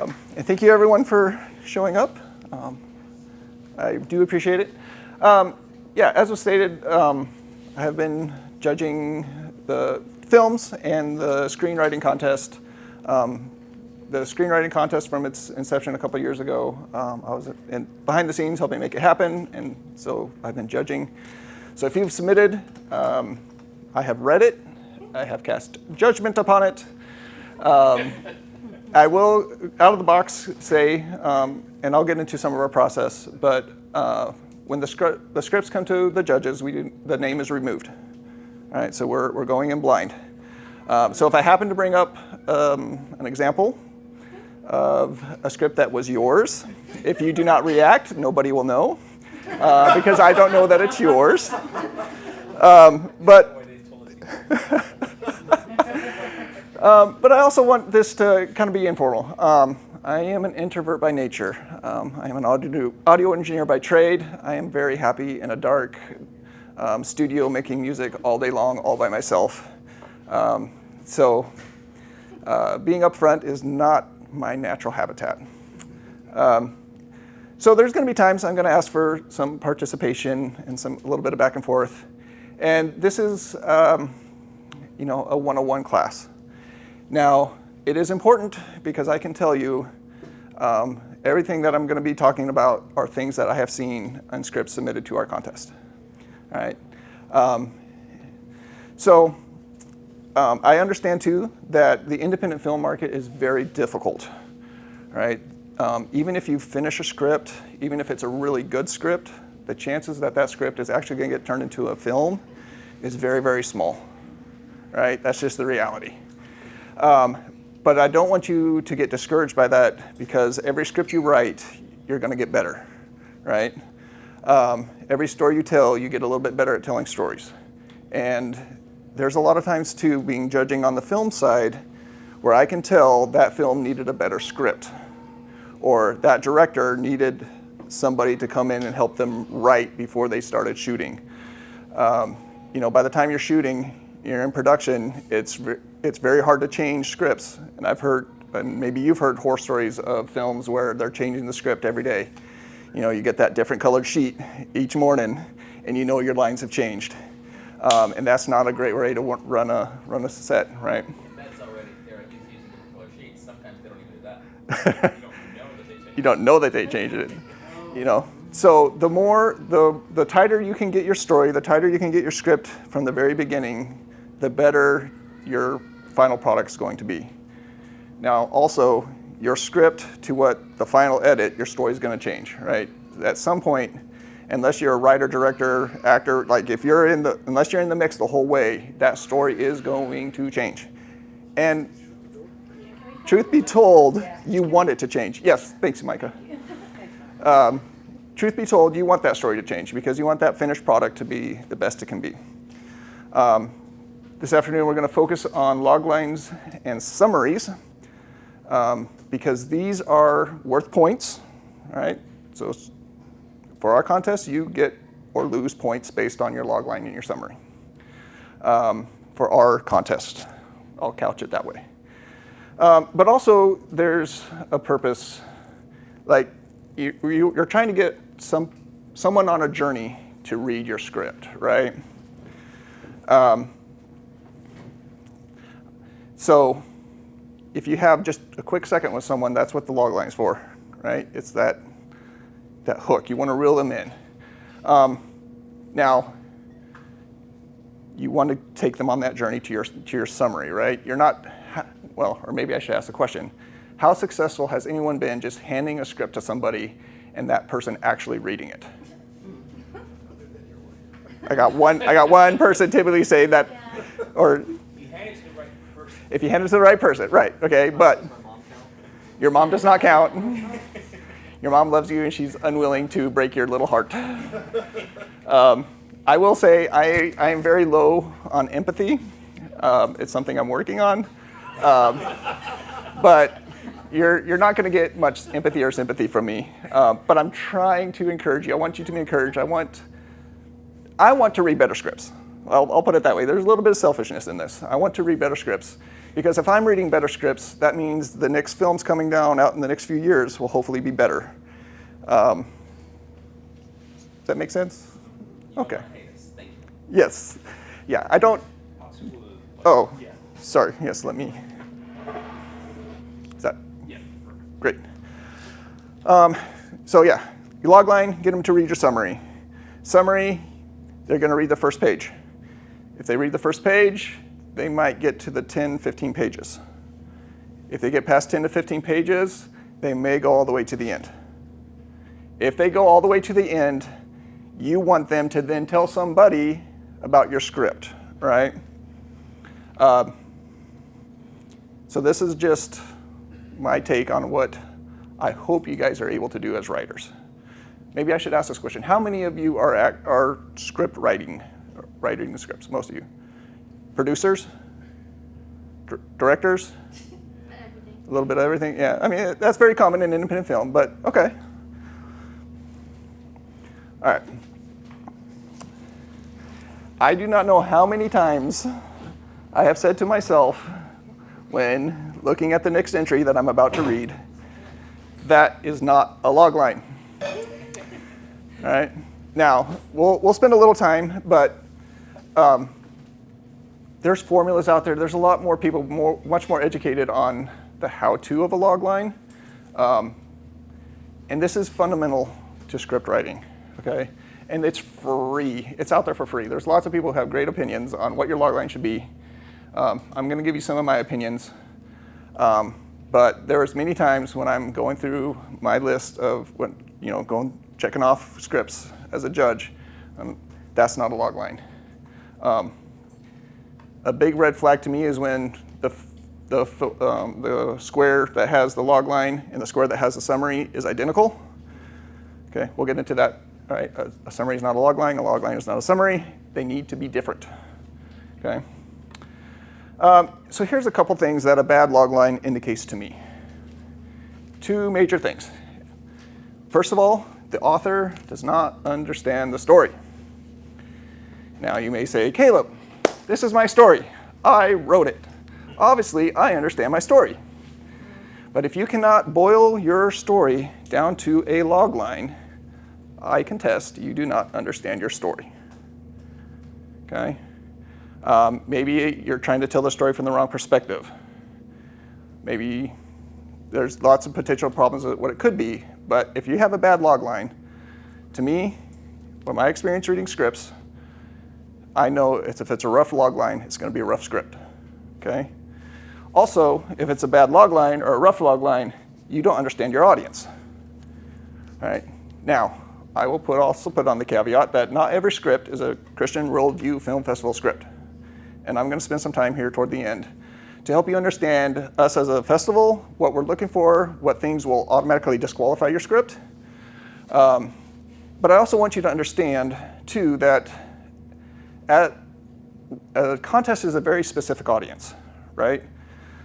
And thank you everyone for showing up. I do appreciate it. Yeah, as was stated, I have been judging the films and the screenwriting contest. The screenwriting contest from its inception a couple of years ago, I was behind the scenes helping make it happen, and so I've been judging. So if you've submitted, I have read it, I have cast judgment upon it. I will, out of the box, say, and I'll get into some of our process, but when the scripts come to the judges, the name is removed. All right, so we're going in blind. So if I happen to bring up an example of a script that was yours, if you do not react, nobody will know, because I don't know that it's yours. But I also want this to kind of be informal. I am an introvert by nature. I am an audio engineer by trade. I am very happy in a dark studio making music all day long, all by myself. So being up front is not my natural habitat. So there's going to be times I'm going to ask for some participation and a little bit of back and forth. And this is a 101 class. Now, it is important because I can tell you everything that I'm going to be talking about are things that I have seen on scripts submitted to our contest. All right. I understand too that the independent film market is very difficult. Right? Even if you finish a script, even if it's a really good script, the chances that that script is actually going to get turned into a film is very, very small. Right? That's just the reality. But I don't want you to get discouraged by that, because every script you write, you're going to get better, right? Every story you tell, you get a little bit better at telling stories. And there's a lot of times too, being judging on the film side, where I can tell that film needed a better script, or that director needed somebody to come in and help them write before they started shooting. By the time you're shooting, you're in production, it's very hard to change scripts. And I've heard, and maybe you've heard horror stories of films where they're changing the script every day. You get that different colored sheet each morning, and you know your lines have changed. And that's not a great way to run a set, right? That's already, they're at least using different colored sheets. Sometimes they don't even do that. You don't know that they changed it. So the tighter you can get your story, the tighter you can get your script from the very beginning, the better your final product is going to be. Now, also, your script to what the final edit, your story is going to change, right? At some point, unless you're a writer, director, actor, like unless you're in the mix the whole way, that story is going to change. And truth be told, you want it to change. Yes, thanks, Micah. Truth be told, you want that story to change because you want that finished product to be the best it can be. This afternoon, we're going to focus on loglines and summaries because these are worth points, right? So for our contest, you get or lose points based on your logline and your summary. For our contest, I'll couch it that way. But also, there's a purpose. Like you're trying to get someone on a journey to read your script, right? So if you have just a quick second with someone, that's what the logline is for, right? It's that hook. You want to reel them in. Now, you want to take them on that journey to your summary, right? You're not, well, or maybe I should ask the question, how successful has anyone been just handing a script to somebody and that person actually reading it? I got one person typically say that, or if you hand it to the right person, right, okay, but your mom does not count. Your mom loves you and she's unwilling to break your little heart. I will say I am very low on empathy. It's something I'm working on. But you're not going to get much empathy or sympathy from me. But I'm trying to encourage you. I want you to be encouraged. I want to read better scripts. I'll put it that way. There's a little bit of selfishness in this. I want to read better scripts Because if I'm reading better scripts, that means the next films coming down out in the next few years will hopefully be better. Does that make sense? Okay. Thank you. Yes. Yeah, I don't. Oh, sorry. Yes, let me. Is that? Yeah, perfect. Great. So yeah, you logline, get them to read your summary. Summary, they're going to read the first page. If they read the first page, they might get to the 10, 15 pages. If they get past 10 to 15 pages, they may go all the way to the end. If they go all the way to the end, you want them to then tell somebody about your script, right? So this is just my take on what I hope you guys are able to do as writers. Maybe I should ask this question. How many of you are script writing the scripts? Most of you. Producers? Directors? Everything. A little bit of everything? Yeah, I mean, that's very common in independent film, but okay. All right. I do not know how many times I have said to myself when looking at the next entry that I'm about to read, that is not a logline. All right. Now, we'll spend a little time, but there's formulas out there. There's a lot more people much more educated on the how-to of a logline. And this is fundamental to script writing, okay? And it's free. It's out there for free. There's lots of people who have great opinions on what your logline should be. I'm going to give you some of my opinions. But there's many times when I'm going through my list of checking off scripts as a judge, that's not a logline. A big red flag to me is when the square that has the logline and the square that has the summary is identical. Okay, we'll get into that. All right, a summary is not a logline is not a summary. They need to be different. Okay. So here's a couple things that a bad logline indicates to me. Two major things. First of all, the author does not understand the story. Now you may say, Caleb, this is my story. I wrote it. Obviously, I understand my story. But if you cannot boil your story down to a logline, I contest you do not understand your story. Okay? Maybe you're trying to tell the story from the wrong perspective. Maybe there's lots of potential problems with what it could be, but if you have a bad logline, to me, from my experience reading scripts, I know if it's a rough logline, it's going to be a rough script. Okay? Also, if it's a bad logline or a rough logline, you don't understand your audience. All right? Now, I will also put on the caveat that not every script is a Christian Worldview Film Festival script. And I'm going to spend some time here toward the end to help you understand us as a festival, what we're looking for, what things will automatically disqualify your script. But I also want you to understand, too, that a contest is a very specific audience, right?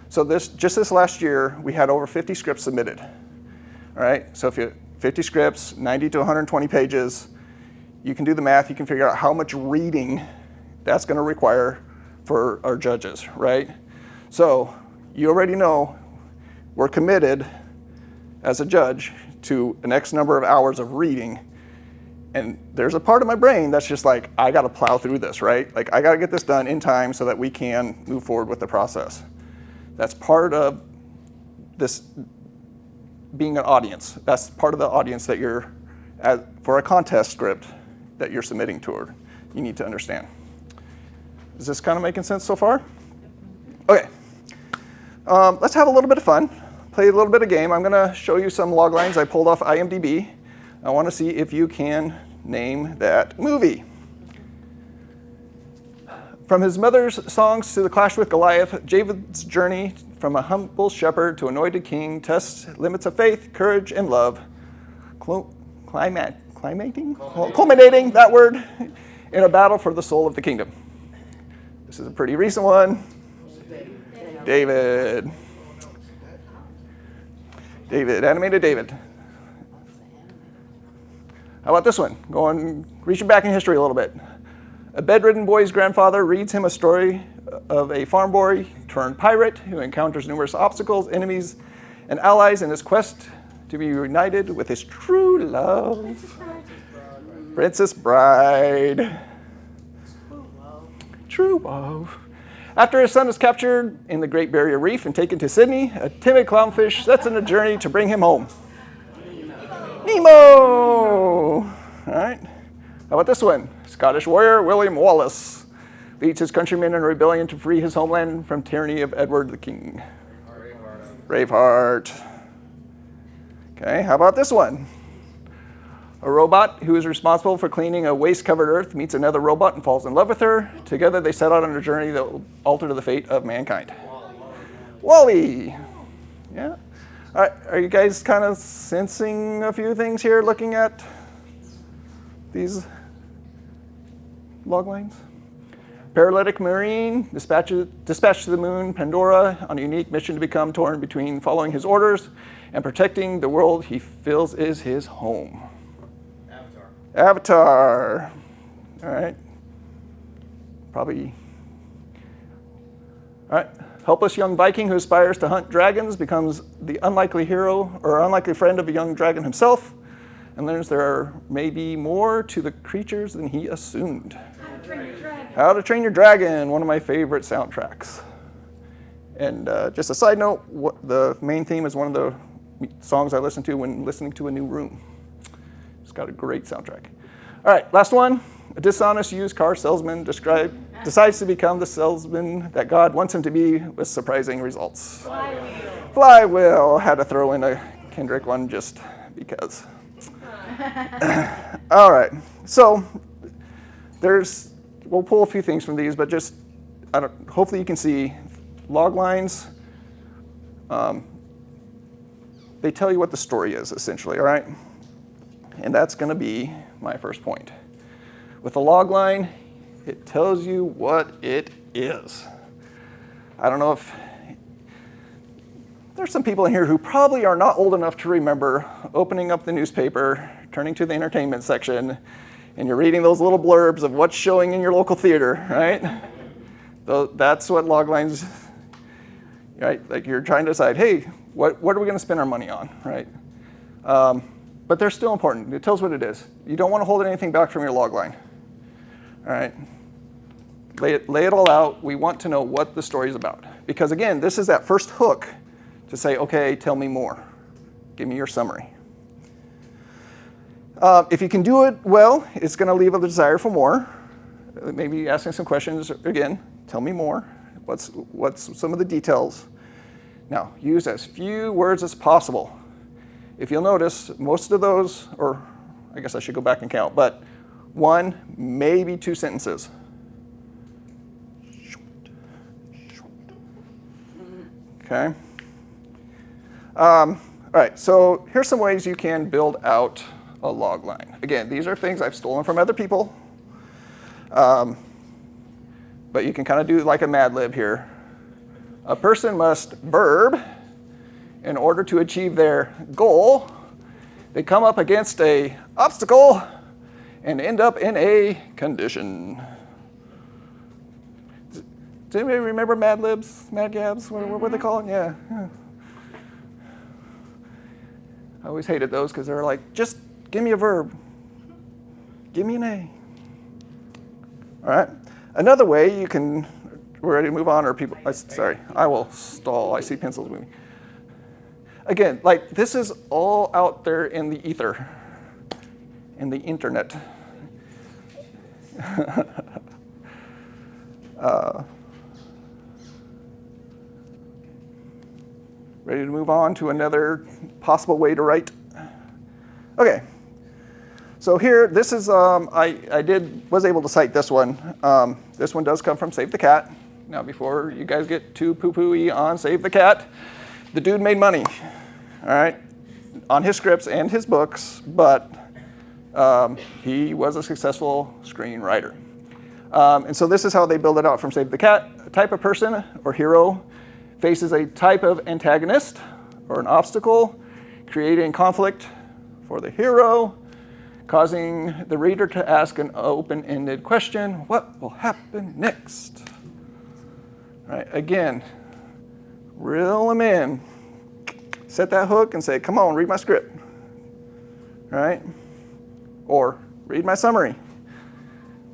So just this last year, we had over 50 scripts submitted. All right, so if you 50 scripts, 90 to 120 pages, you can do the math, you can figure out how much reading that's going to require for our judges, right? So you already know we're committed as a judge to an X number of hours of reading. And there's a part of my brain that's just like, I got to plow through this, right? Like, I got to get this done in time so that we can move forward with the process. That's part of this being an audience. That's part of the audience that you're, for a contest script that you're submitting toward, you need to understand. Is this kind of making sense so far? Okay. Let's have a little bit of fun. Play a little bit of game. I'm going to show you some log lines I pulled off IMDb. I want to see if you can name that movie. From his mother's songs to the clash with Goliath, David's journey from a humble shepherd to anointed king tests limits of faith, courage, and love. Culminating, that word, in a battle for the soul of the kingdom. This is a pretty recent one. David, animated David. How about this one? Reaching back in history a little bit. A bedridden boy's grandfather reads him a story of a farm boy turned pirate who encounters numerous obstacles, enemies, and allies in his quest to be reunited with his true love, Princess Bride. True love. After his son is captured in the Great Barrier Reef and taken to Sydney, a timid clownfish sets on a journey to bring him home. Nemo! All right. How about this one? Scottish warrior William Wallace leads his countrymen in a rebellion to free his homeland from tyranny of Edward the King. Braveheart. Okay, how about this one? A robot who is responsible for cleaning a waste-covered Earth meets another robot and falls in love with her. Together they set out on a journey that will alter the fate of mankind. Wall-E. Yeah. All right, are you guys kind of sensing a few things here looking at these log lines? Paralytic Marine dispatched to the moon Pandora on a unique mission to become torn between following his orders and protecting the world he feels is his home. Avatar. All right. Probably. All right. Helpless young Viking who aspires to hunt dragons becomes the unlikely hero or unlikely friend of a young dragon himself and learns there may be more to the creatures than he assumed. How to Train Your Dragon, one of my favorite soundtracks. And just a side note, the main theme is one of the songs I listen to when listening to a new room. It's got a great soundtrack. All right, last one. A dishonest used car salesman decides to become the salesman that God wants him to be with surprising results. Flywheel. Had to throw in a Kendrick one just because. All right, so we'll pull a few things from these, but just hopefully you can see log lines. They tell you what the story is, essentially, all right? And that's going to be my first point. With a log line, it tells you what it is. I don't know if there's some people in here who probably are not old enough to remember opening up the newspaper, turning to the entertainment section, and you're reading those little blurbs of what's showing in your local theater, right? That's what log lines, right? Like you're trying to decide, hey, what are we going to spend our money on, right? But they're still important. It tells what it is. You don't want to hold anything back from your log line. All right? Lay it all out. We want to know what the story is about. Because again, this is that first hook to say, okay, tell me more. Give me your summary. If you can do it well, it's going to leave a desire for more. Maybe asking some questions. Again, tell me more. What's some of the details? Now, use as few words as possible. If you'll notice, most of those, or I guess I should go back and count, but one, maybe two sentences. Okay. All right, so here's some ways you can build out a log line. Again, these are things I've stolen from other people, but you can kind of do like a Mad Lib here. A person must verb in order to achieve their goal. They come up against an obstacle and end up in a condition. Does anybody remember Mad Libs, Mad Gabs? What were they called? Yeah. I always hated those because they were like, just give me a verb. Give me an A. All right. Another way you can, we're ready to move on, or people, sorry, I will stall. I see pencils moving. Again, like this is all out there in the ether, in the internet. Ready to move on to another possible way to write? Okay. So here, this is, was able to cite this one. This one does come from Save the Cat. Now, before you guys get too poo-poo-y on Save the Cat, the dude made money, all right, on his scripts and his books, but he was a successful screenwriter. And so this is how they build it out from Save the Cat. A type of person or hero faces a type of antagonist or an obstacle, creating conflict for the hero, causing the reader to ask an open-ended question, what will happen next? Right? Again, reel them in. Set that hook and say, come on, read my script. Right? Or read my summary.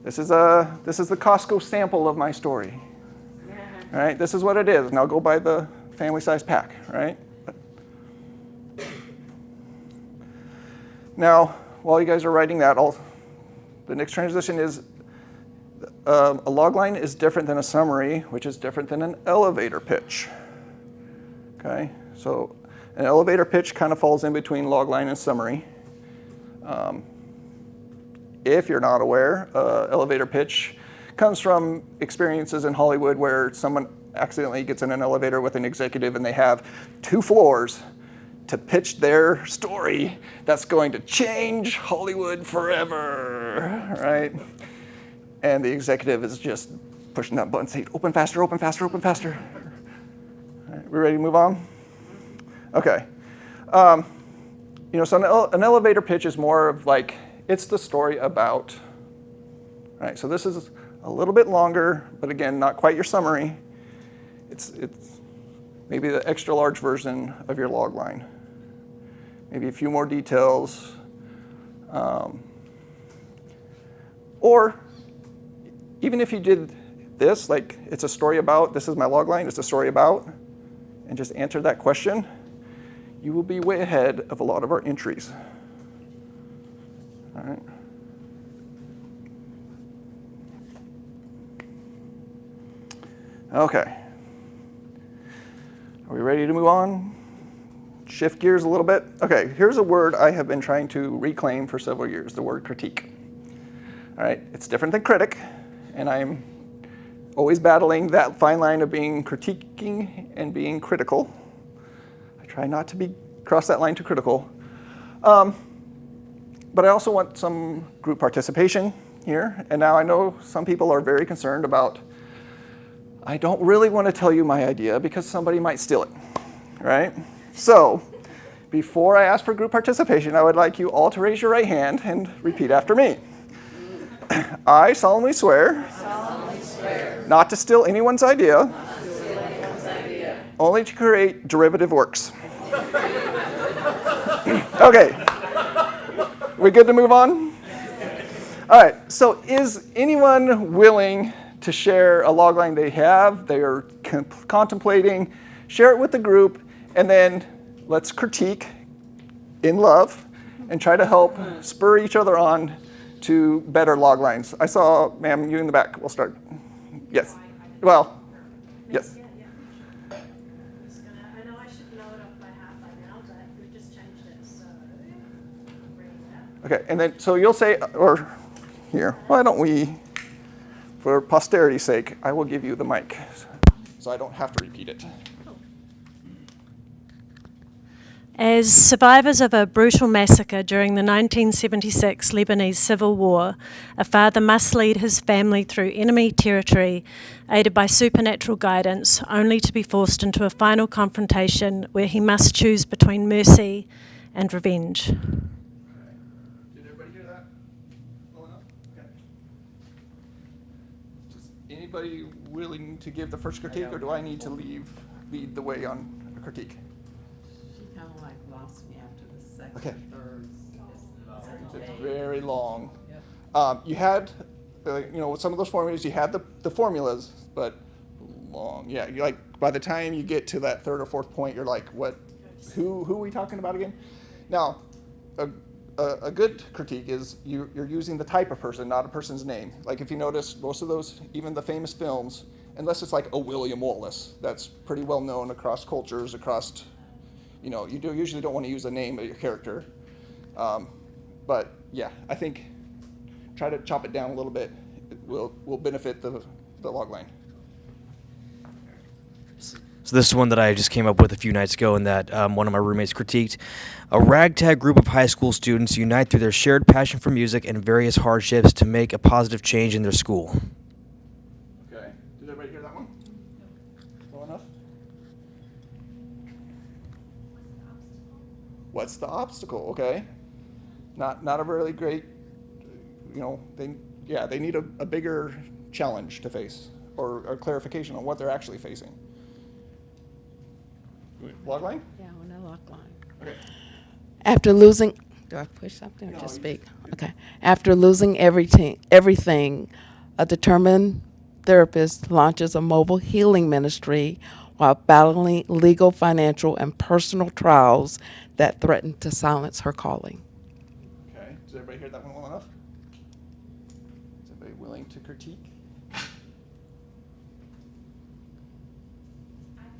This is the Costco sample of my story. Right? This is what it is. Now go buy the family size pack, right? Now, while you guys are writing that, the next transition is a logline is different than a summary, which is different than an elevator pitch. Okay, so an elevator pitch kind of falls in between logline and summary. If you're not aware, elevator pitch comes from experiences in Hollywood where someone accidentally gets in an elevator with an executive and they have 2 floors to pitch their story that's going to change Hollywood forever, right? And the executive is just pushing that button saying, open faster, open faster, open faster. All right, we ready to move on? Okay. So an elevator pitch is more of like, it's the story about, right? So this is a little bit longer, but again, not quite your summary. It's maybe the extra large version of your log line. Maybe a few more details. Or even if you did this, like it's a story about, this is my log line, it's a story about, and just answer that question, you will be way ahead of a lot of our entries. All right. Okay. Are we ready to move on? Shift gears a little bit. Okay, here's a word I have been trying to reclaim for several years, the word critique. All right, it's different than critic, and I'm always battling that fine line of being critiquing and being critical. I try not to cross that line too critical. But I also want some group participation here, and now I know some people are very concerned about, I don't really want to tell you my idea because somebody might steal it, right? So, before I ask for group participation, I would like you all to raise your right hand and repeat after me. I solemnly swear, not to steal anyone's idea, only to create derivative works. Okay, we good to move on? All right, so is anyone willing to share a logline they are contemplating, share it with the group, and then let's critique in love and try to help spur each other on to better loglines. I saw, ma'am, you in the back. We'll start. Yes. Well, yes. I know I should know it off by heart by now, but we've just changed it, so bring that. Okay, and then so you'll say, or here, why don't we, for posterity's sake, I will give you the mic so I don't have to repeat it. As survivors of a brutal massacre during the 1976 Lebanese Civil War, a father must lead his family through enemy territory, aided by supernatural guidance, only to be forced into a final confrontation where he must choose between mercy and revenge. Did everybody hear that? Well enough? Okay. Is anybody willing to give the first critique, or do I need to lead the way on a critique? Kind of like lost me after the second, Okay. third. It's very long. You had, some of those formulas, you had the formulas, but long. Yeah, you like by the time you get to that third or fourth point, you're like, what? Who are we talking about again? Now, a good critique is you're using the type of person, not a person's name. Like if you notice, most of those, even the famous films, unless it's like a William Wallace, that's pretty well known across cultures, across. You usually don't want to use a name of your character. But yeah, I think try to chop it down a little bit. It will benefit the log line. So this is one that I just came up with a few nights ago and that one of my roommates critiqued. A ragtag group of high school students unite through their shared passion for music and various hardships to make a positive change in their school. Okay. Did everybody hear that one? Well enough? What's the obstacle? Okay. Not a really great, they need a bigger challenge to face. or clarification on what they're actually facing. Logline? Yeah, on the Logline. Okay. After losing, do I push something or No, just you speak? Okay. After losing everything, a determined therapist launches a mobile healing ministry while battling legal, financial, and personal trials that threaten to silence her calling. Okay. Does everybody hear that one well enough? Is anybody willing to critique? I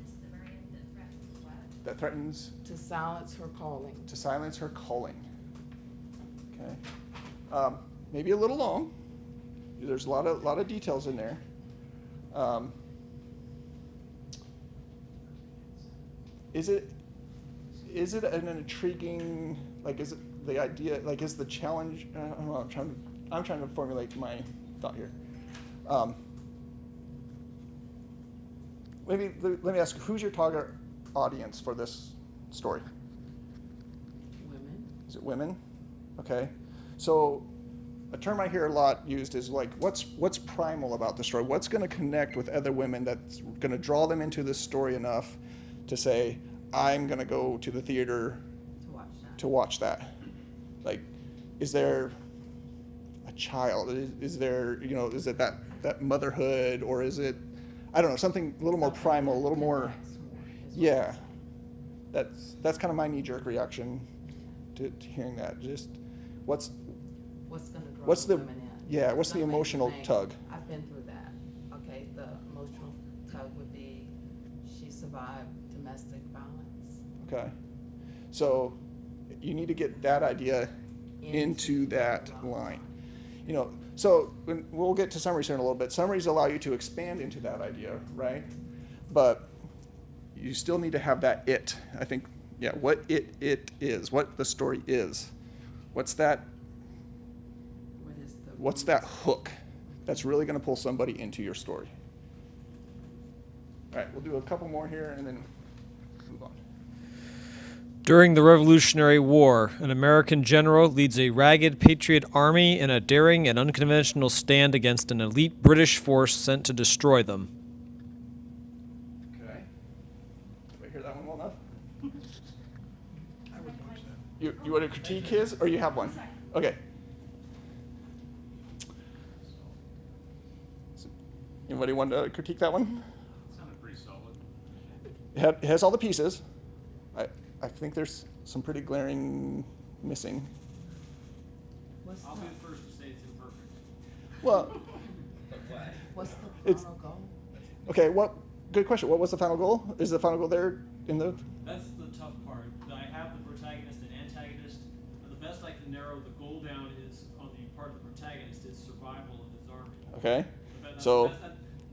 missed the very end that threatens what? That threatens To silence her calling. to silence her calling. Okay. Maybe a little long. There's a lot of details in there. Is it an intriguing, like, is it the idea, like, is the challenge, I don't know, I'm trying to formulate my thought here. Let me ask, who's your target audience for this story? Women. Is it women? Okay. So a term I hear a lot used is like, what's primal about the story? What's going to connect with other women that's going to draw them into this story enough to say, I'm going to go to the theater to watch that? Like, is there a child? Is there, is it that motherhood, or is it, I don't know, something a little more primal, a little more, yeah. That's kind of my knee-jerk reaction to hearing that. Just what's What's going to draw What's the- women in? yeah, what's the Something emotional saying, tug? I've been through that. Okay, the emotional tug would be she survived domestic violence. okay. So you need to get that idea into that line. So we'll get to summaries here in a little bit. Summaries allow you to expand into that idea, right? But you still need to have that it. I think, yeah, what it is, what the story is. What's that hook that's really going to pull somebody into your story? All right, we'll do a couple more here and then move on. During the Revolutionary War, an American general leads a ragged patriot army in a daring and unconventional stand against an elite British force sent to destroy them. Okay. Did I hear that one well enough? I would watch that. You want to critique his, or you have one? Okay. Anybody want to critique that one? Sounded pretty solid. It has all the pieces. I think there's some pretty glaring missing. I'll be the first to say it's imperfect. Well, What's the It's- final goal? okay, good question. What was the final goal? Is the final goal there in the, That's the tough part. I have the protagonist and antagonist. The best I can narrow the goal down is on the part of the protagonist is survival of his army. okay? But So, I good don't know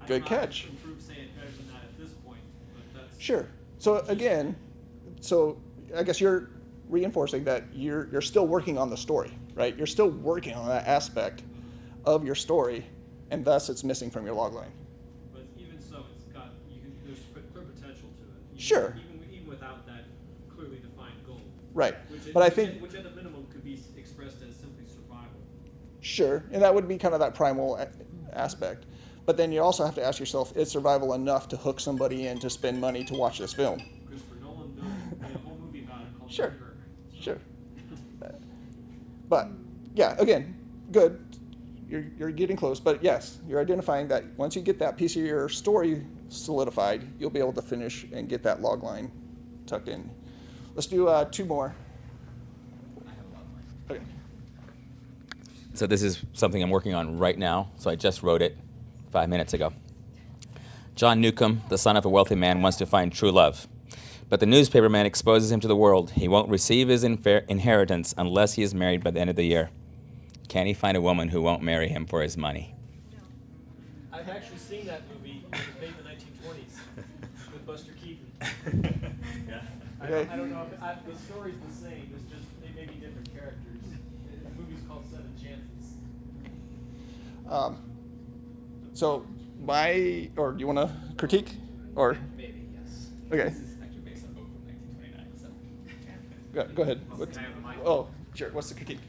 how to catch. improve saying it better than that at this point, but that's Sure. So again, I guess you're reinforcing that you're still working on the story, right? You're still working on that aspect of your story, and thus it's missing from your logline. But even so, there's clear potential to it. Sure. Even without that clearly defined goal. Right. Which But I think, which at the minimum could be expressed as simply survival. sure, and that would be kind of that primal aspect. But then you also have to ask yourself, is survival enough to hook somebody in to spend money to watch this film? Christopher Nolan made a whole movie about it called Sure. Braveheart. Sure. But yeah, again, good. You're getting close, but yes, you're identifying that once you get that piece of your story solidified, you'll be able to finish and get that log line tucked in. Let's do two more. I have a lot more. Okay. So this is something I'm working on right now, so I just wrote it 5 minutes ago. John Newcomb, the son of a wealthy man, wants to find true love. But the newspaperman exposes him to the world. He won't receive his inheritance unless he is married by the end of the year. Can he find a woman who won't marry him for his money? I've actually seen that movie. It was made in the 1920s with Buster Keaton. Yeah. Okay. I don't know if the story's the same. It's just they may be different characters. The movie's called Seven Chances. So or do you want to critique, or Maybe, yes. okay, This is actually based on a book from 1929, so. go ahead. Can I have the mic? Oh, sure. What's the critique?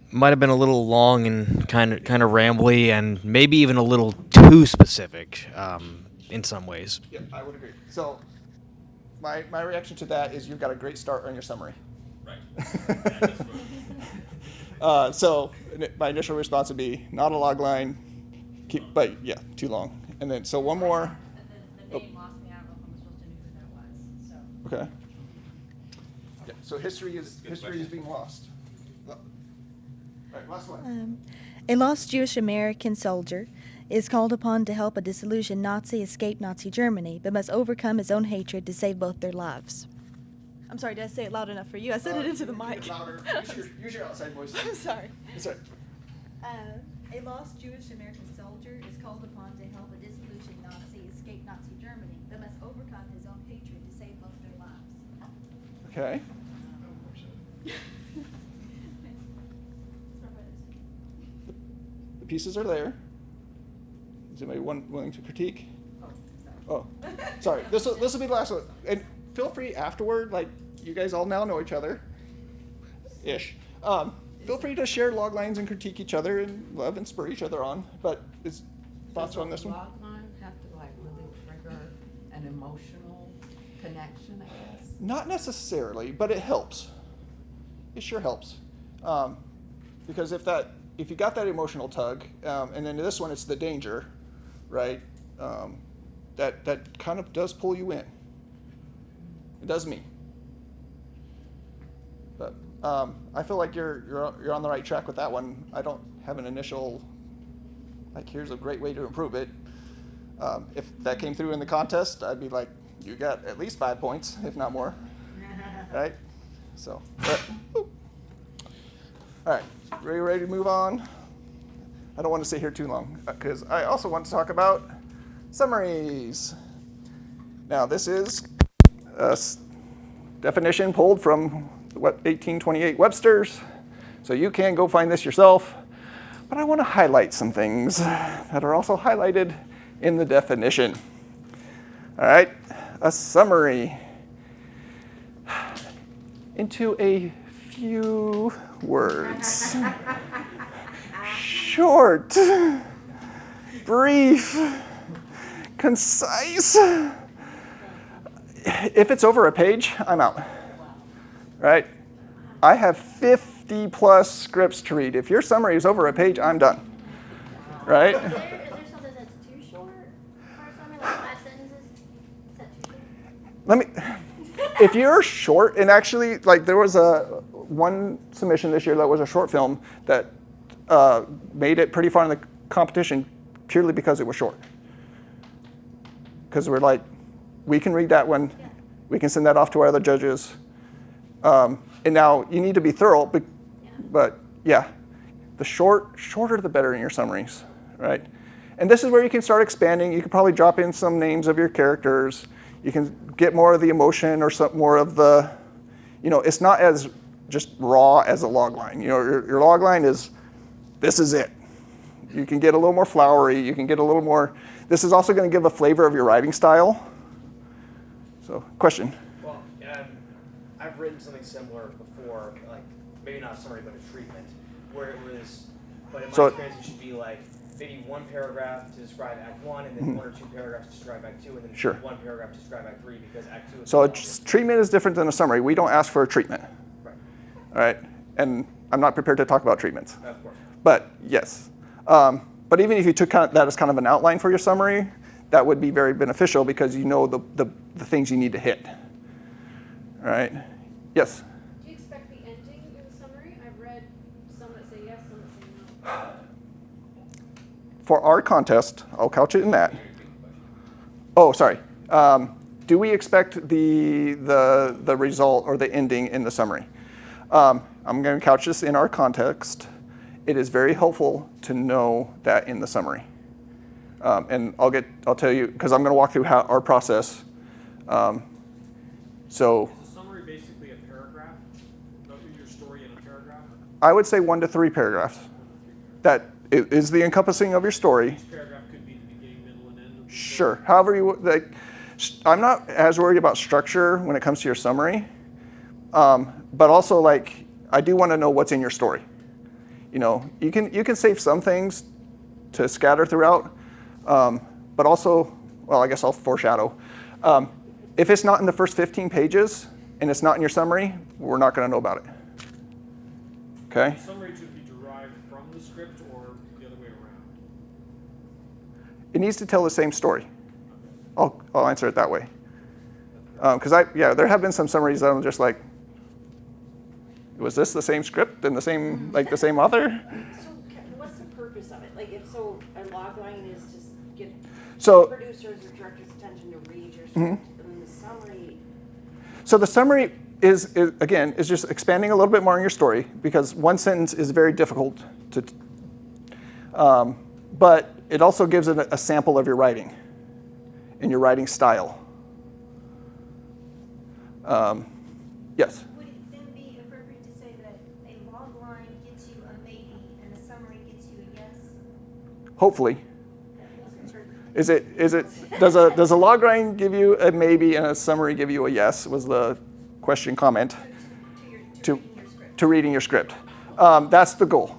Might have been a little long and kind of rambly, and maybe even a little too too specific in some ways. Yeah, I would agree. So my reaction to that is you've got a great start on your summary. Right. So my initial response would be not a log line, but yeah, too long. And then so one more. The name lost me. I don't know if I'm supposed to know who that was. So. Okay. Yeah, so history is being lost. All right, last one. A lost Jewish American soldier is called upon to help a disillusioned Nazi escape Nazi Germany, but must overcome his own hatred to save both their lives. I'm sorry, did I say it loud enough for you? I said it into the mic. Louder. Use your outside voice. I'm sorry. It's all A lost Jewish American soldier is called upon to help a disillusioned Nazi escape Nazi Germany, but must overcome his own hatred to save both their lives. Okay. The pieces are there. Is anybody willing to critique? Oh, sorry. This will be the last one. And feel free afterward, like you guys all now know each other, ish. Feel free to share log lines and critique each other and love and spur each other on. But thoughts on this one? Log line have to like really trigger an emotional connection, I guess. Not necessarily, but it helps. It sure helps. Because if you got that emotional tug, and then this one it's the danger, right? That kind of does pull you in. It does me. But I feel like you're on the right track with that one. I don't have an initial like here's a great way to improve it. If that came through in the contest, I'd be like, you got at least 5 points, if not more. Right? So, all right, ready to move on? I don't want to sit here too long because I also want to talk about summaries. Now, this is a definition pulled from 1828 Webster's, so you can go find this yourself. But I want to highlight some things that are also highlighted in the definition. All right, a summary. Into a few words. Short, brief, concise. If it's over a page, I'm out. Right? I have 50 plus scripts to read. If your summary is over a page, I'm done. Right? Is there something that's too short for a summary, like 5 sentences? Is that too short? If you're short, and actually, like there was one submission this year that was a short film that made it pretty far in the competition purely because it was short. Because we're like, we can read that one, we can send that off to our other judges. And now you need to be thorough, but yeah, the shorter the better in your summaries, right? And this is where you can start expanding. You can probably drop in some names of your characters. You can get more of the emotion or some more of the, it's not as just raw as a log line. Your log line is, this is it. You can get a little more flowery. You can get a little more, this is also going to give a flavor of your writing style. So, question? Well, I've written something similar before, like maybe not a summary, but a treatment, where it was, but in my experience, it should be like maybe one paragraph to describe Act 1, and then 1 or 2 paragraphs to describe Act 2, and then 1 paragraph to describe Act 3, because Act 2 is... So treatment is different than a summary. We don't ask for a treatment. Right. All right? And I'm not prepared to talk about treatments. Of course. But yes. But even if you took that as kind of an outline for your summary, that would be very beneficial because you know the things you need to hit. All right? Yes? Do you expect the ending in the summary? I've read some that say yes, some that say no. For our contest, I'll couch it in that. Oh, sorry. Do we expect the result or the ending in the summary? I'm going to couch this in our context. It is very helpful to know that in the summary. And I'll tell you, because I'm going to walk through our process. So Is a summary basically a paragraph? Your story in a paragraph? I would say 1 to 3 paragraphs. That is the encompassing of your story. Each paragraph could be the beginning, middle, and end of the Sure. However you like. I'm not as worried about structure when it comes to your summary, but also like I do want to know what's in your story. You can save some things to scatter throughout, But also, well, I guess I'll foreshadow. If it's not in the first 15 pages and it's not in your summary, we're not going to know about it. Okay? The summary should be derived from the script or the other way around? It needs to tell the same story. I'll answer it that way. Because there have been some summaries that I'm just like, was this the same script and the same author? So what's the purpose of it? Like, if so, a logline is to get producers or directors' attention to read your script, and then the summary. So the summary is just expanding a little bit more on your story, because one sentence is very difficult to, but it also gives it a sample of your writing and your writing style. Yes? Would it then be appropriate to say that a logline gets you a maybe and a summary gets you a yes? Hopefully. Does a logline give you a maybe and a summary give you a yes? Was the question comment to reading your script. That's the goal.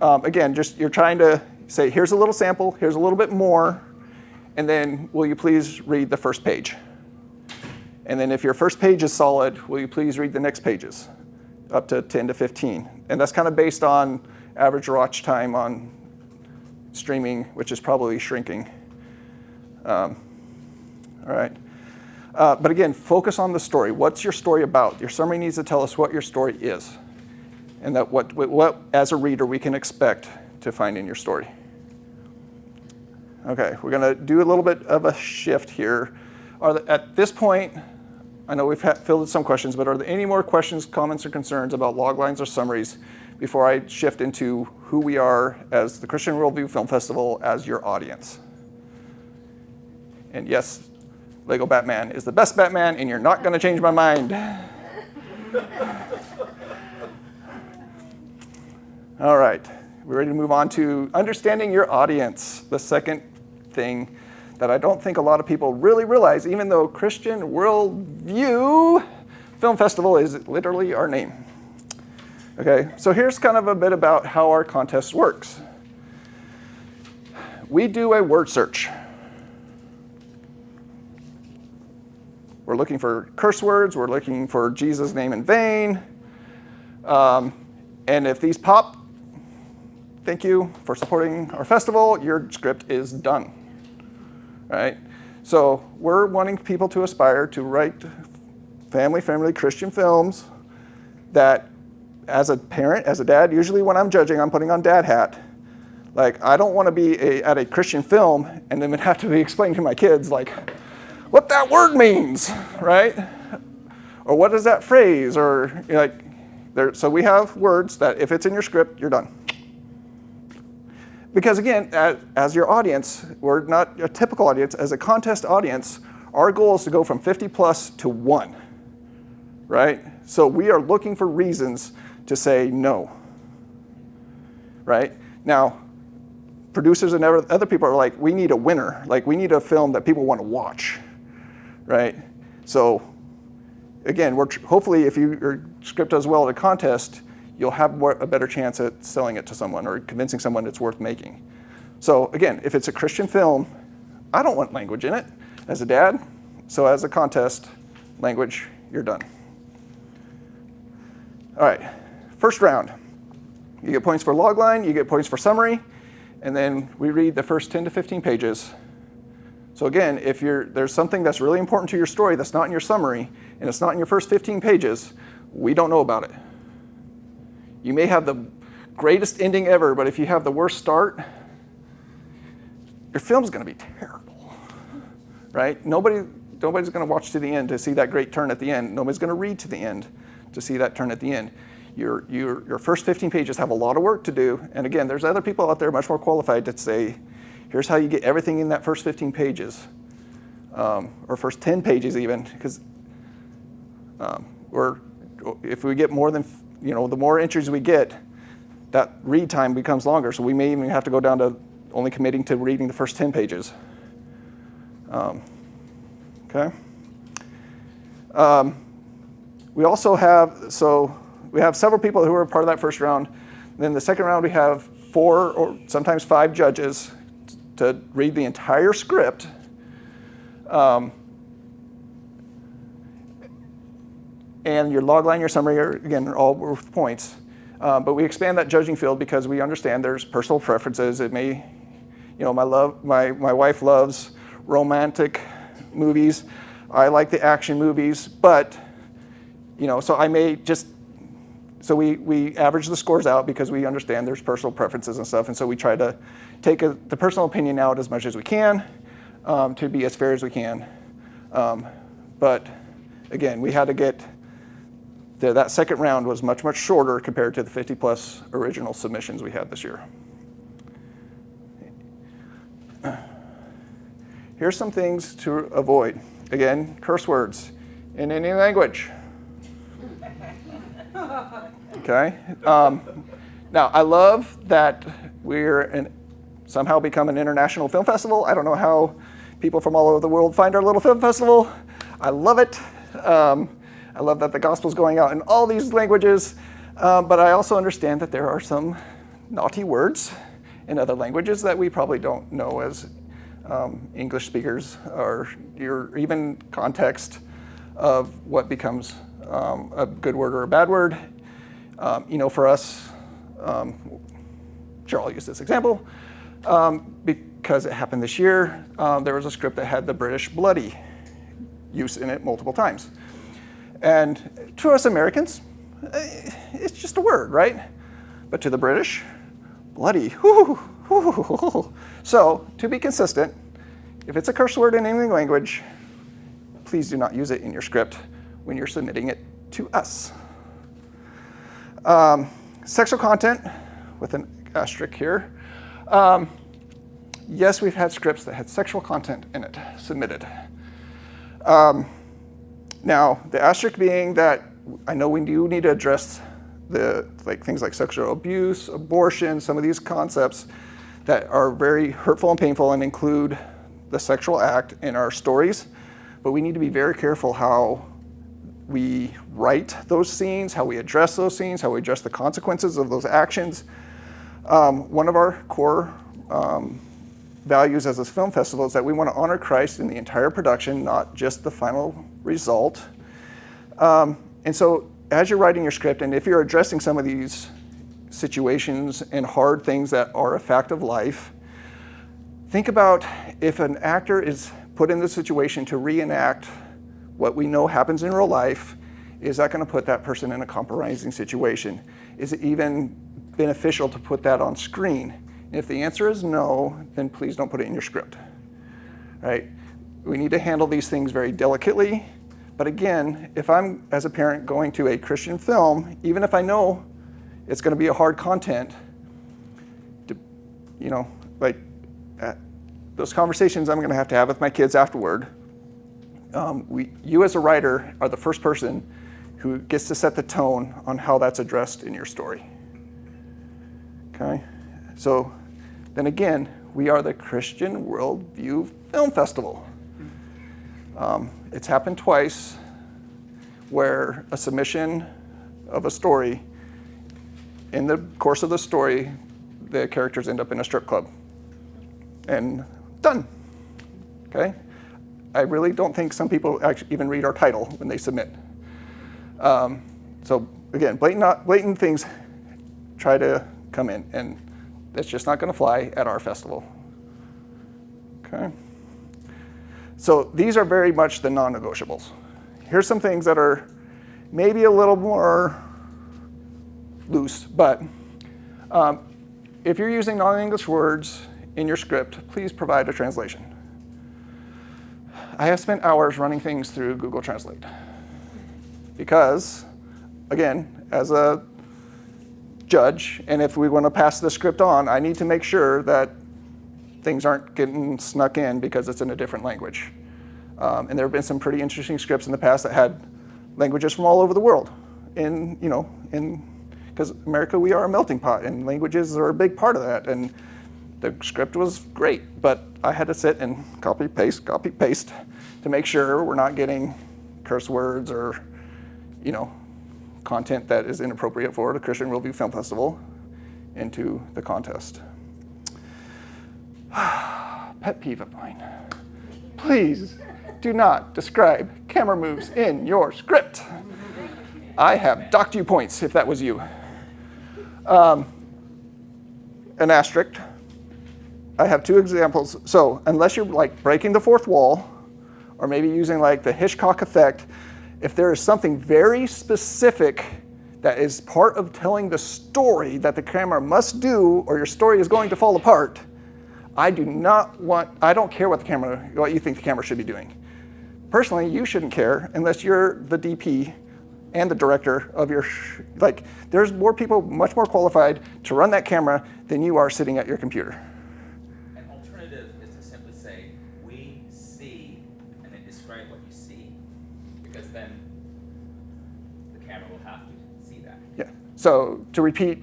Again, just you're trying to say, here's a little sample, here's a little bit more, and then will you please read the first page? And then if your first page is solid, will you please read the next pages, up to 10 to 15. And that's kind of based on average watch time on streaming, which is probably shrinking. All right. But again, focus on the story. What's your story about? Your summary needs to tell us what your story is, and that what as a reader we can expect to find in your story. Okay, we're going to do a little bit of a shift here. At this point, I know we've filled some questions, but are there any more questions, comments, or concerns about loglines or summaries before I shift into who we are as the Christian Worldview Film Festival as your audience? And yes, Lego Batman is the best Batman, and you're not going to change my mind. All right, we're ready to move on to understanding your audience, the second thing that I don't think a lot of people really realize, even though Christian Worldview Film Festival is literally our name. Okay, so here's kind of a bit about how our contest works. We do a word search. We're looking for curse words, we're looking for Jesus' name in vain. And if these pop, thank you for supporting our festival, your script is done. Right? So we're wanting people to aspire to write family-friendly Christian films that, as a parent, as a dad, usually when I'm judging, I'm putting on dad hat. Like, I don't want to be at a Christian film and then have to be explaining to my kids, like, what that word means, right? Or what is that phrase? Or, you know, like, so we have words that if it's in your script, you're done. Because again, as your audience, we're not a typical audience. As a contest audience, our goal is to go from 50 plus to 1, right? So we are looking for reasons to say no, right? Now, producers and other people are like, we need a winner. Like, we need a film that people want to watch, right? So again, hopefully if your script does well at a contest, you'll have a better chance at selling it to someone or convincing someone it's worth making. So again, if it's a Christian film, I don't want language in it as a dad. So as a contest, language, you're done. All right, first round. You get points for logline, you get points for summary, and then we read the first 10 to 15 pages. So again, if there's something that's really important to your story that's not in your summary, and it's not in your first 15 pages, we don't know about it. You may have the greatest ending ever, but if you have the worst start, your film's going to be terrible, right? Nobody's going to watch to the end to see that great turn at the end. Nobody's going to read to the end to see that turn at the end. Your first 15 pages have a lot of work to do, and again, there's other people out there much more qualified to say, here's how you get everything in that first 15 pages, or first 10 pages even, because if we get more than, the more entries we get, that read time becomes longer. So we may even have to go down to only committing to reading the first 10 pages. Okay. We also have, we have several people who are part of that first round. Then the second round we have 4 or sometimes 5 judges to read the entire script. And your logline, your summary, again, are all worth points. But we expand that judging field because we understand there's personal preferences. It may, my wife loves romantic movies. I like the action movies, but, so I may just, so we average the scores out because we understand there's personal preferences and stuff, and so we try to take the personal opinion out as much as we can to be as fair as we can. But again, we had to get, that second round was much, much shorter compared to the 50+ original submissions we had this year. Here's some things to avoid. Again, curse words in any language. Okay. Now, I love that we're somehow become an international film festival. I don't know how people from all over the world find our little film festival. I love it. I love that the gospel's going out in all these languages, but I also understand that there are some naughty words in other languages that we probably don't know as English speakers, or even context of what becomes a good word or a bad word. For us, sure, I'll use this example. Because it happened this year, there was a script that had the British bloody use in it multiple times. And to us Americans, it's just a word, right? But to the British, bloody, whoo, whoo, whoo. So, to be consistent, if it's a curse word in any language, please do not use it in your script when you're submitting it to us. Sexual content, with an asterisk here. Yes, we've had scripts that had sexual content in it submitted. Now, the asterisk being that I know we do need to address things like sexual abuse, abortion, some of these concepts that are very hurtful and painful and include the sexual act in our stories. But we need to be very careful how we write those scenes, how we address those scenes, how we address the consequences of those actions. One of our core values as a film festival is that we want to honor Christ in the entire production, not just the final result. And so as you're writing your script, and if you're addressing some of these situations and hard things that are a fact of life, think about if an actor is put in the situation to reenact what we know happens in real life, is that going to put that person in a compromising situation? Is it even beneficial to put that on screen? And if the answer is no, then please don't put it in your script, right? We need to handle these things very delicately. But again, if I'm, as a parent, going to a Christian film, even if I know it's going to be a hard content, those conversations I'm going to have with my kids afterward, you as a writer are the first person who gets to set the tone on how that's addressed in your story. Okay? So then again, we are the Christian Worldview Film Festival. It's happened twice where a submission of a story, in the course of the story, the characters end up in a strip club. And done. Okay? I really don't think some people actually even read our title when they submit. So again, blatant things try to come in, and that's just not going to fly at our festival. Okay? So these are very much the non-negotiables. Here's some things that are maybe a little more loose, but if you're using non-English words in your script, please provide a translation. I have spent hours running things through Google Translate because, again, as a judge, and if we want to pass the script on, I need to make sure that things aren't getting snuck in because it's in a different language. And there have been some pretty interesting scripts in the past that had languages from all over the world. Because America, we are a melting pot, and languages are a big part of that. And the script was great, but I had to sit and copy, paste to make sure we're not getting curse words or, content that is inappropriate for the Christian Worldview Film Festival into the contest. pet peeve of mine. Please do not describe camera moves in your script. I have docked you points if that was you. An asterisk. I have two examples. So unless you're like breaking the fourth wall, or maybe using like the Hitchcock effect, if there is something very specific that is part of telling the story that the camera must do, or your story is going to fall apart, I don't care what you think the camera should be doing. Personally, you shouldn't care unless you're the DP and the director of your, there's more people much more qualified to run that camera than you are sitting at your computer. An alternative is to simply say, we see, and then describe what you see, because then the camera will have to see that. Yeah, so to repeat,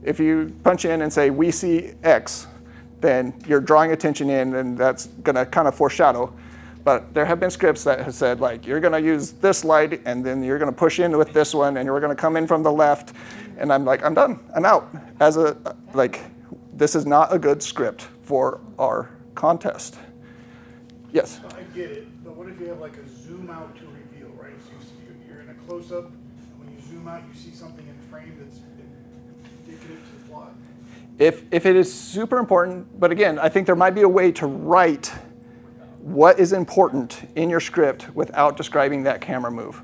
if you punch in and say, we see X, then you're drawing attention in, and that's gonna kind of foreshadow. But there have been scripts that have said, like, you're gonna use this light, and then you're gonna push in with this one, and you're gonna come in from the left. And I'm like, I'm done, I'm out. This is not a good script for our contest. Yes? I get it, but what if you have like a zoom out to reveal, right? So you're in a close-up, and when you zoom out, you see something in frame that's indicative to the plot. If it is super important, but again, I think there might be a way to write what is important in your script without describing that camera move.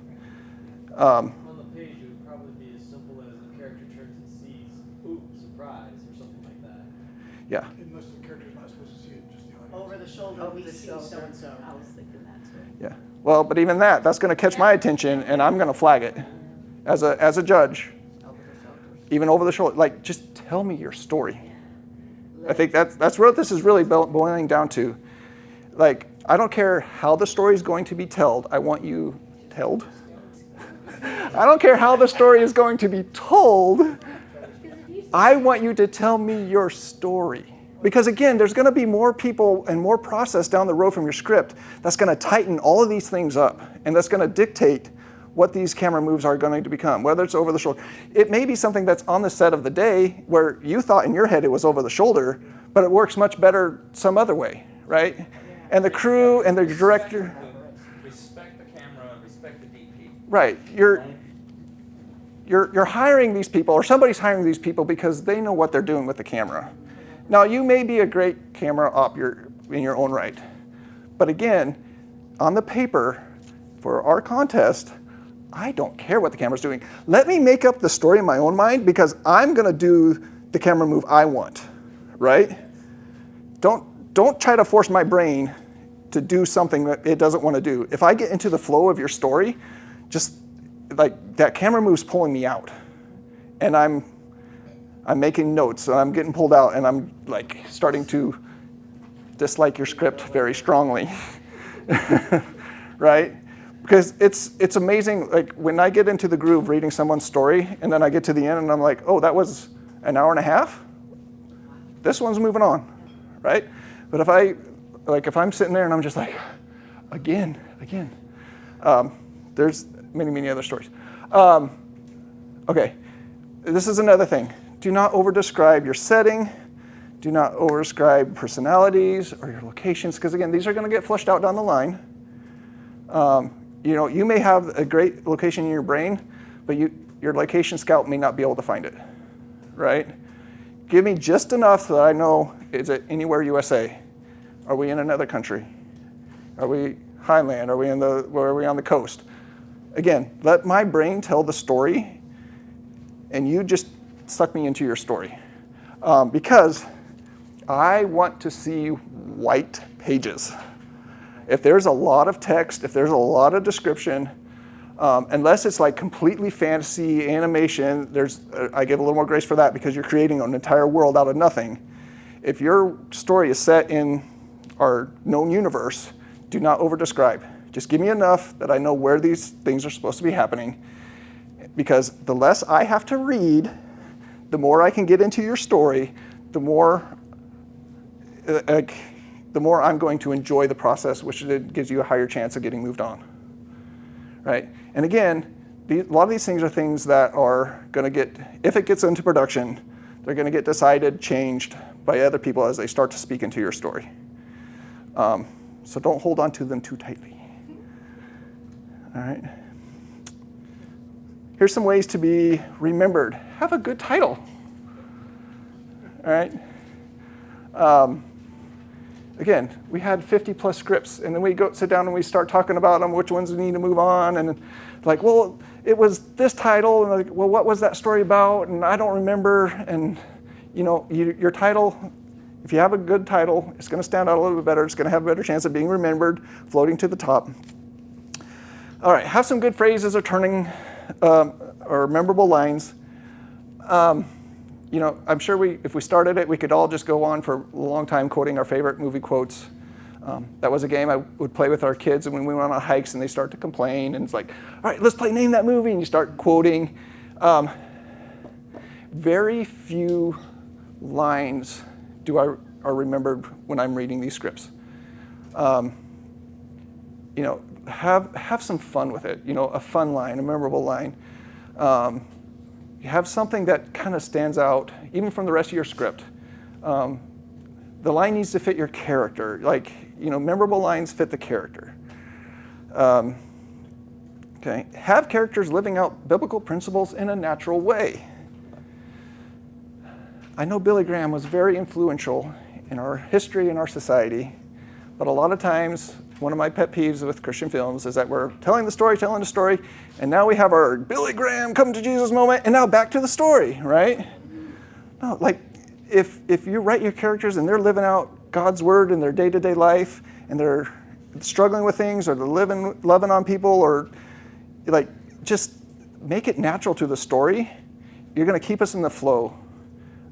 On the page, it would probably be as simple as the character turns and sees, ooh, surprise, or something like that. Yeah. Unless the character's not supposed to see it, just the audience. Over the shoulder, we see so-and-so. I was thinking that too. Yeah. Well, but even that's going to catch my attention, and I'm going to flag it as a judge. Even over the shoulder. Like, just tell me your story. I think that's what this is really boiling down to. Like, I don't care how the story is going to be told. I want you told. I don't care how the story is going to be told. I want you to tell me your story. Because again, there's going to be more people and more process down the road from your script that's going to tighten all of these things up, and that's going to dictate what these camera moves are going to become, whether it's over the shoulder. It may be something that's on the set of the day where you thought in your head it was over the shoulder, but it works much better some other way, right? And the crew and the director. Respect the camera, respect the DP. Right. You're hiring these people, or somebody's hiring these people because they know what they're doing with the camera. Now, you may be a great camera op in your own right. But again, on the paper, for our contest, I don't care what the camera's doing. Let me make up the story in my own mind, because I'm going to do the camera move I want, right? Don't try to force my brain to do something that it doesn't want to do. If I get into the flow of your story, just like that camera move's pulling me out, and I'm making notes, and I'm getting pulled out, and I'm like starting to dislike your script very strongly, right? Because it's amazing, like when I get into the groove reading someone's story, and then I get to the end and I'm like, oh, that was an hour and a half? This one's moving on, right? But if I'm sitting there and I'm just like, again, there's many other stories. Okay, this is another thing. Do not over-describe your setting. Do not over-describe personalities or your locations, because again, these are going to get flushed out down the line. You may have a great location in your brain, but your location scout may not be able to find it, right? Give me just enough that I know, is it anywhere USA? Are we in another country? Are we Highland? Are we on the coast? Again, let my brain tell the story, and you just suck me into your story. Because I want to see white pages. If there's a lot of text, if there's a lot of description, unless it's like completely fantasy animation, I give a little more grace for that, because you're creating an entire world out of nothing. If your story is set in our known universe, do not over-describe. Just give me enough that I know where these things are supposed to be happening, because the less I have to read, the more I can get into your story, the more I'm going to enjoy the process, which gives you a higher chance of getting moved on, right? And again, a lot of these things are things that are going to get, if it gets into production, they're going to get decided, changed by other people as they start to speak into your story. So don't hold on to them too tightly. All right. Here's some ways to be remembered. Have a good title. All right. Again, we had 50 plus scripts, and then we go sit down and we start talking about them, which ones we need to move on, and like, well, it was this title, and like, well, what was that story about? And I don't remember. And you know, your title, if you have a good title, it's going to stand out a little bit better. It's going to have a better chance of being remembered, floating to the top. All right, have some good phrases or turning or memorable lines. You know, I'm sure if we started it, we could all just go on for a long time quoting our favorite movie quotes. That was a game I would play with our kids, and when we went on hikes and they start to complain, and it's like, all right, let's play Name That Movie, and you start quoting. Very few lines are remembered when I'm reading these scripts. You know, have some fun with it. You know, a fun line, a memorable line. You have something that kind of stands out, even from the rest of your script. The line needs to fit your character. Like, you know, memorable lines fit the character. Okay, have characters living out biblical principles in a natural way. I know Billy Graham was very influential in our history and our society, but a lot of times, one of my pet peeves with Christian films is that we're telling the story, and now we have our Billy Graham come to Jesus moment, and now back to the story, right? No, like, if you write your characters and they're living out God's word in their day-to-day life, and they're struggling with things, or they're loving on people, or like, just make it natural to the story, you're going to keep us in the flow,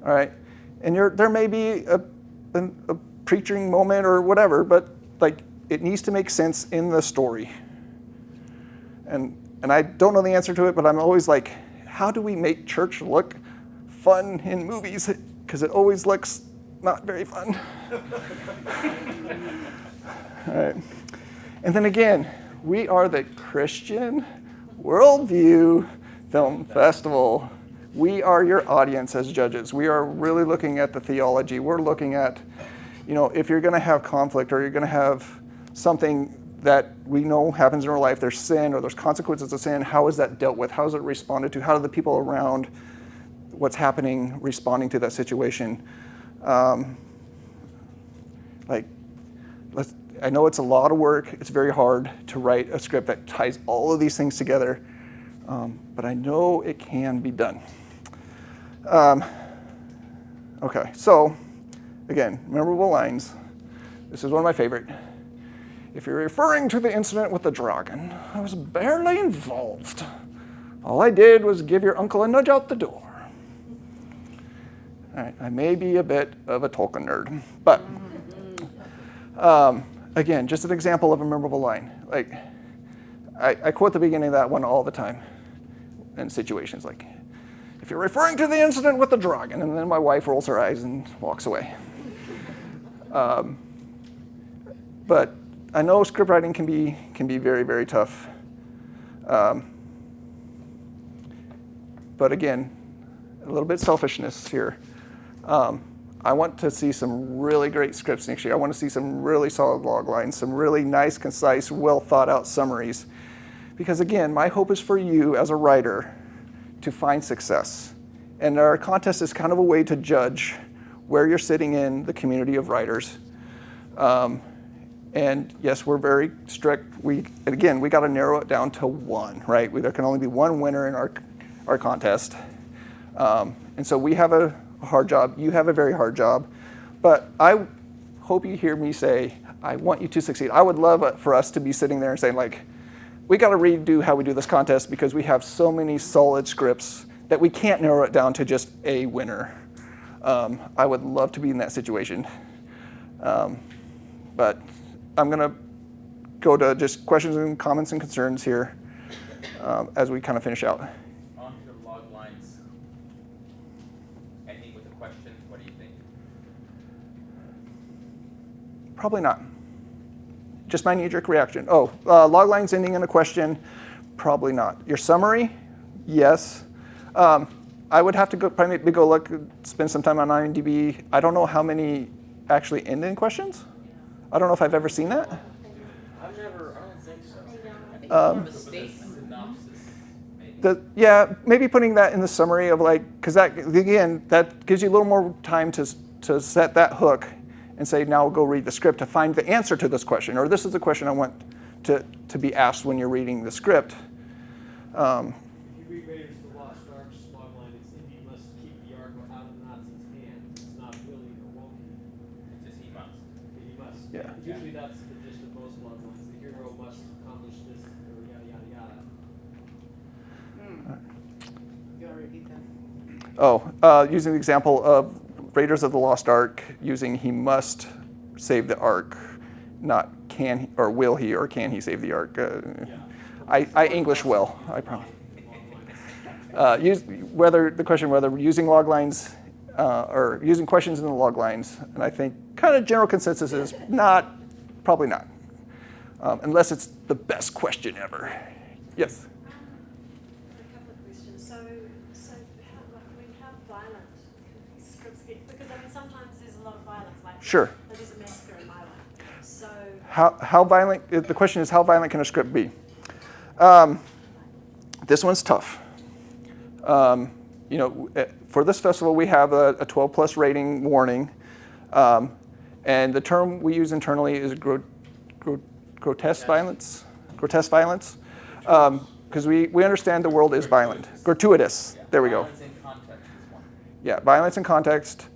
all right? And there may be a preaching moment or whatever, but like, it needs to make sense in the story. And I don't know the answer to it, but I'm always like, how do we make church look fun in movies? Because it always looks not very fun. All right. And then again, we are the Christian Worldview Film Festival. We are your audience as judges. We are really looking at the theology. We're looking at, you know, if you're going to have conflict, or you're going to have something that we know happens in our life, there's sin or there's consequences of sin, how is that dealt with? How is it responded to? How do the people around what's happening responding to that situation? I know it's a lot of work. It's very hard to write a script that ties all of these things together, but I know it can be done. Okay, so again, memorable lines. This is one of my favorite. If you're referring to the incident with the dragon, I was barely involved. All I did was give your uncle a nudge out the door. All right, I may be a bit of a Tolkien nerd, but again, just an example of a memorable line. Like, I quote the beginning of that one all the time in situations like, if you're referring to the incident with the dragon, and then my wife rolls her eyes and walks away. But I know script writing can be very, very tough. But again, a little bit selfishness here. I want to see some really great scripts next year. I want to see some really solid log lines, some really nice, concise, well thought out summaries. Because again, my hope is for you as a writer to find success. And our contest is kind of a way to judge where you're sitting in the community of writers. And yes, we're very strict. We got to narrow it down to one, right? There can only be one winner in our contest. And so we have a hard job. You have a very hard job. But I hope you hear me say, I want you to succeed. I would love for us to be sitting there and saying, like, we got to redo how we do this contest because we have so many solid scripts that we can't narrow it down to just a winner. I would love to be in that situation. But I'm going to go to just questions and comments and concerns here as we kind of finish out. On to the log lines. Ending with a question, what do you think? Probably not. Just my knee-jerk reaction. Log lines ending in a question, probably not. Your summary, yes. I would have to go look, spend some time on IMDb. I don't know how many actually end in questions. I don't know if I've ever seen that. I don't think so. Yeah, maybe putting that in the summary of like, because that, again, that gives you a little more time to set that hook and say, now go read the script to find the answer to this question, or this is the question I want to be asked when you're reading the script. If you read Raiders of the Lost Ark's logline, it's Indy must keep the Ark out of the Nazis' hands. It's not really or won't he. It's just he must. He must. Yeah. Usually that's the gist of most loglines. The hero must accomplish this, or yada yada yada. You want to repeat that? Using the example of Raiders of the Lost Ark, using he must save the Ark, not can he, or will he, or can he save the Ark. I English well, I promise. Whether using loglines or using questions in the loglines, and I think kind of general consensus is probably not, unless it's the best question ever. Yes. A couple of questions. So how violent can these scripts get? Because I mean, sometimes there's a lot of violence. Like Sure. there's a massacre in my life. So How violent? The question is, how violent can a script be? This one's tough. For this festival, we have a 12+ rating warning, and the term we use internally is grotesque violence. Grotesque violence, because we understand the world is violent. Gratuitous. There we go. Violence in context is one. Yeah, violence in context.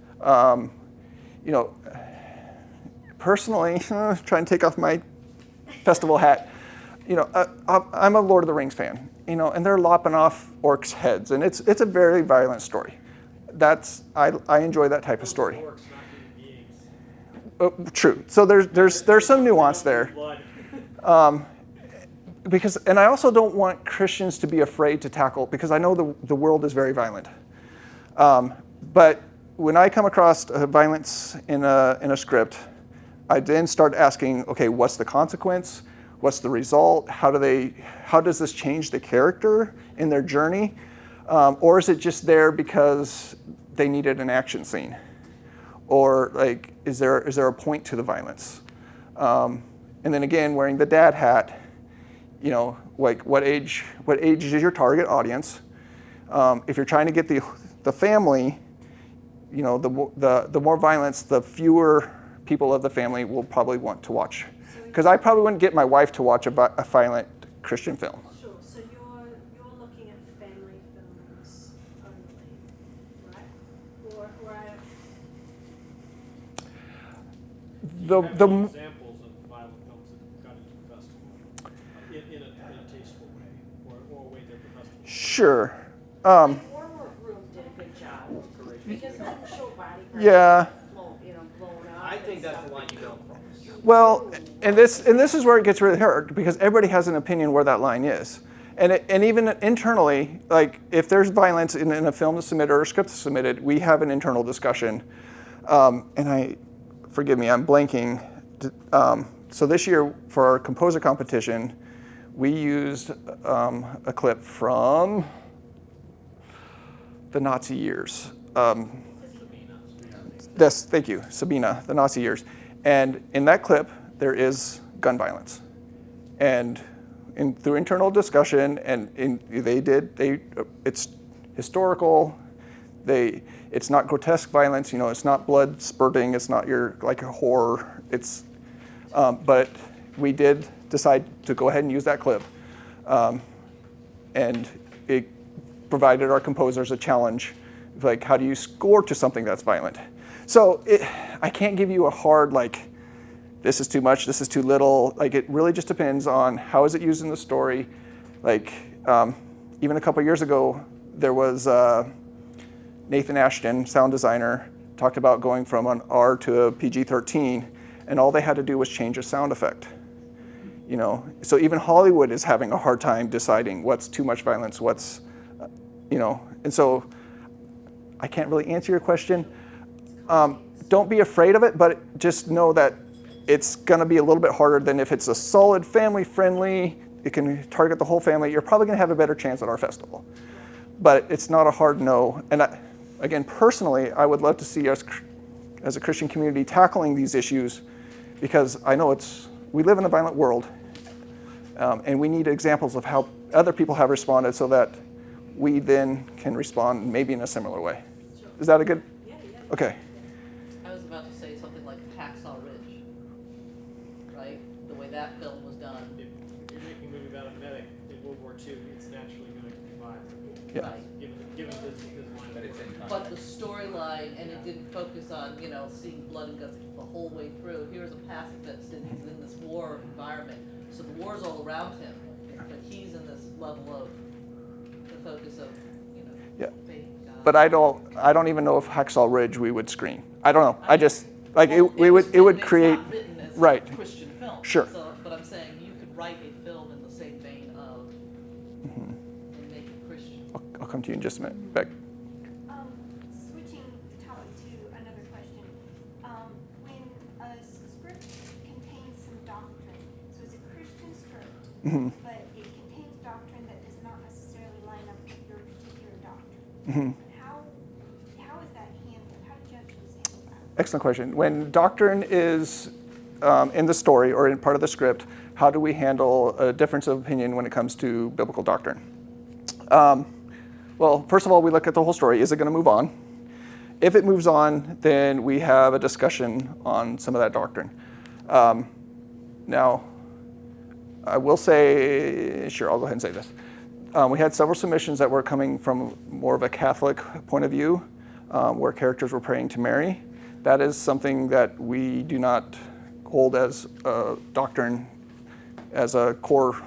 Personally, trying to take off my festival hat. I'm a Lord of the Rings fan. And they're lopping off orcs' heads, and it's a very violent story. I enjoy that type of story. True. So there's some nuance there. And I also don't want Christians to be afraid to tackle, because I know the world is very violent. But when I come across violence in a script, I then start asking, okay, what's the consequence? What's the result? How does this change the character in their journey? Or is it just there because they needed an action scene? Or like, is there a point to the violence? And then again, wearing the dad hat, like what age is your target audience? If you're trying to get the family, the more violence, the fewer people of the family will probably want to watch. Because I probably wouldn't get my wife to watch a violent Christian film. sure. So you're looking at family films only, right? Or Examples of violent films that got into the festival in a tasteful way, or a way that the festival. Sure. War Room did a good job because it didn't show body parts. Yeah. Blown up. I think that's the line you don't cross. Well, and this is where it gets really hard, because everybody has an opinion where that line is. And even internally, like if there's violence in a film that's submitted or a script that's submitted, we have an internal discussion. Forgive me, I'm blanking. So this year for our composer competition, we used a clip from the Nazi years. Yes, thank you, Sabina, the Nazi years. And in that clip, there is gun violence. And through internal discussion, it's historical. It's not grotesque violence. It's not blood spurting. It's not like a horror. But we did decide to go ahead and use that clip, and it provided our composers a challenge, like how do you score to something that's violent? So I can't give you a hard this is too much, this is too little. It really just depends on how is it used in the story. Even a couple years ago, there was Nathan Ashton, sound designer, talked about going from an R to a PG-13, and all they had to do was change a sound effect. So even Hollywood is having a hard time deciding what's too much violence, what's, and so I can't really answer your question. Don't be afraid of it, but just know that it's going to be a little bit harder than if it's a solid family-friendly, it can target the whole family. You're probably going to have a better chance at our festival. But it's not a hard no. And again, personally, I would love to see us as a Christian community tackling these issues because I know we live in a violent world, and we need examples of how other people have responded so that we then can respond maybe in a similar way. Is that a good? Yeah. Okay. I was about to say something like Hacksaw Ridge, right? The way that film was done. If you're making a movie about a medic in World War II, it's naturally going to survive. Yeah. Right. Given this line But it's in But the storyline, and it didn't focus on, seeing blood and guts the whole way through. Here's a pacifist, and he's in this war environment. So the war's all around him, but he's in this level of the focus of, Yeah. faith, God. But I don't even know if Hacksaw Ridge we would screen. I don't know. I just like Well, it would it's create not written as right. a Christian film. Sure. So, but I'm saying you could write a film in the same vein of and make it Christian. I'll come to you in just a minute. Beck. Switching the topic to another question. When a script contains some doctrine, so it's a Christian script, but it contains doctrine that does not necessarily line up with your particular doctrine. How is that handled? How do judges handle that? Excellent question. When doctrine is in the story or in part of the script, how do we handle a difference of opinion when it comes to biblical doctrine? Well, first of all, we look at the whole story. Is it going to move on? If it moves on, then we have a discussion on some of that doctrine. Now, I will say, sure, I'll go ahead and say this. We had several submissions that were coming from more of a Catholic point of view, where characters were praying to Mary. That is something that we do not hold as a doctrine, as a core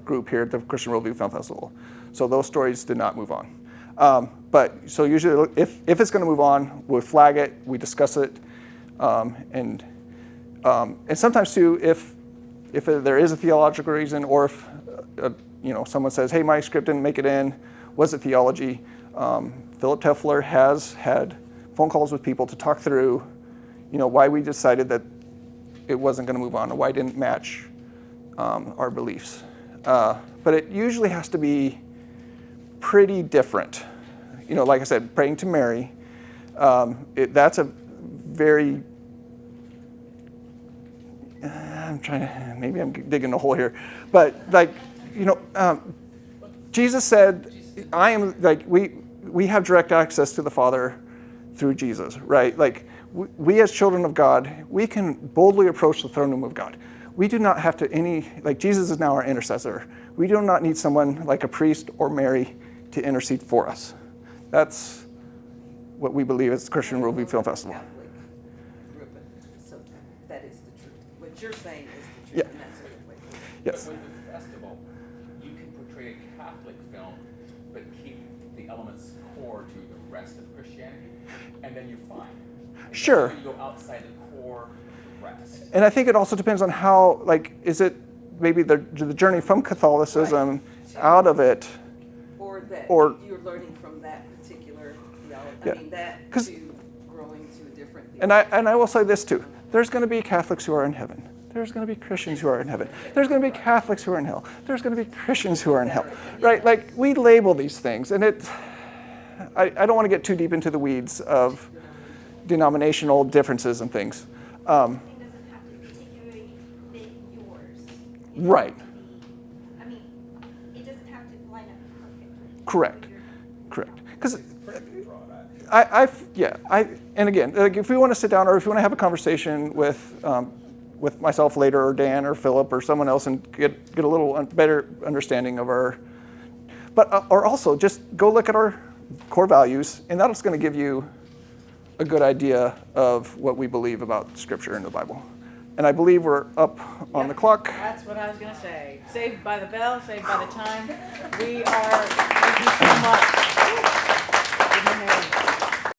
group here at the Christian Worldview Film Festival. So those stories did not move on. But so usually, if it's going to move on, we'll flag it, we discuss it, and sometimes too, if there is a theological reason, or if someone says, "Hey, my script didn't make it in," was it theology? Philip Teffler has had phone calls with people to talk through, why we decided that it wasn't going to move on, or why it didn't match our beliefs. But it usually has to be pretty different. Like I said, praying to Mary, that's a very, maybe I'm digging a hole here, but Jesus said, I am, we have direct access to the Father through Jesus, right? We as children of God, we can boldly approach the throne room of God. We do not have to Jesus is now our intercessor. We do not need someone like a priest or Mary to intercede for us. That's what we believe as the Christian Worldview Film Festival. So that is the truth. What you're saying is the truth, Yeah. and that's what it was. Yes. But with the festival, you can portray a Catholic film, but keep the elements core to the rest of Christianity, and then you're fine. Sure. You go outside the core, the rest. And I think it also depends on how, is it maybe the journey from Catholicism out of it, Or you're learning from that particular theology. Yeah. I mean, that 'Cause- to growing to a different theology. and I will say this too. There's going to be Catholics who are in heaven. There's going to be Christians who are in heaven. There's going to be Catholics who are in hell. There's going to be Christians who are in hell. Right? We label these things, and I don't want to get too deep into the weeds of denominational differences and things. Something doesn't have to particularly fit yours. It Right. has to be- it doesn't have to line up perfectly. Correct. Because and again, if we want to sit down, or if you want to have a conversation with myself later, or Dan, or Philip, or someone else, and get a little better understanding of or also just go look at our core values, and that's going to give you a good idea of what we believe about Scripture and the Bible. And I believe we're up on the clock. That's what I was going to say. Saved by the bell, saved by the time. Thank you so much.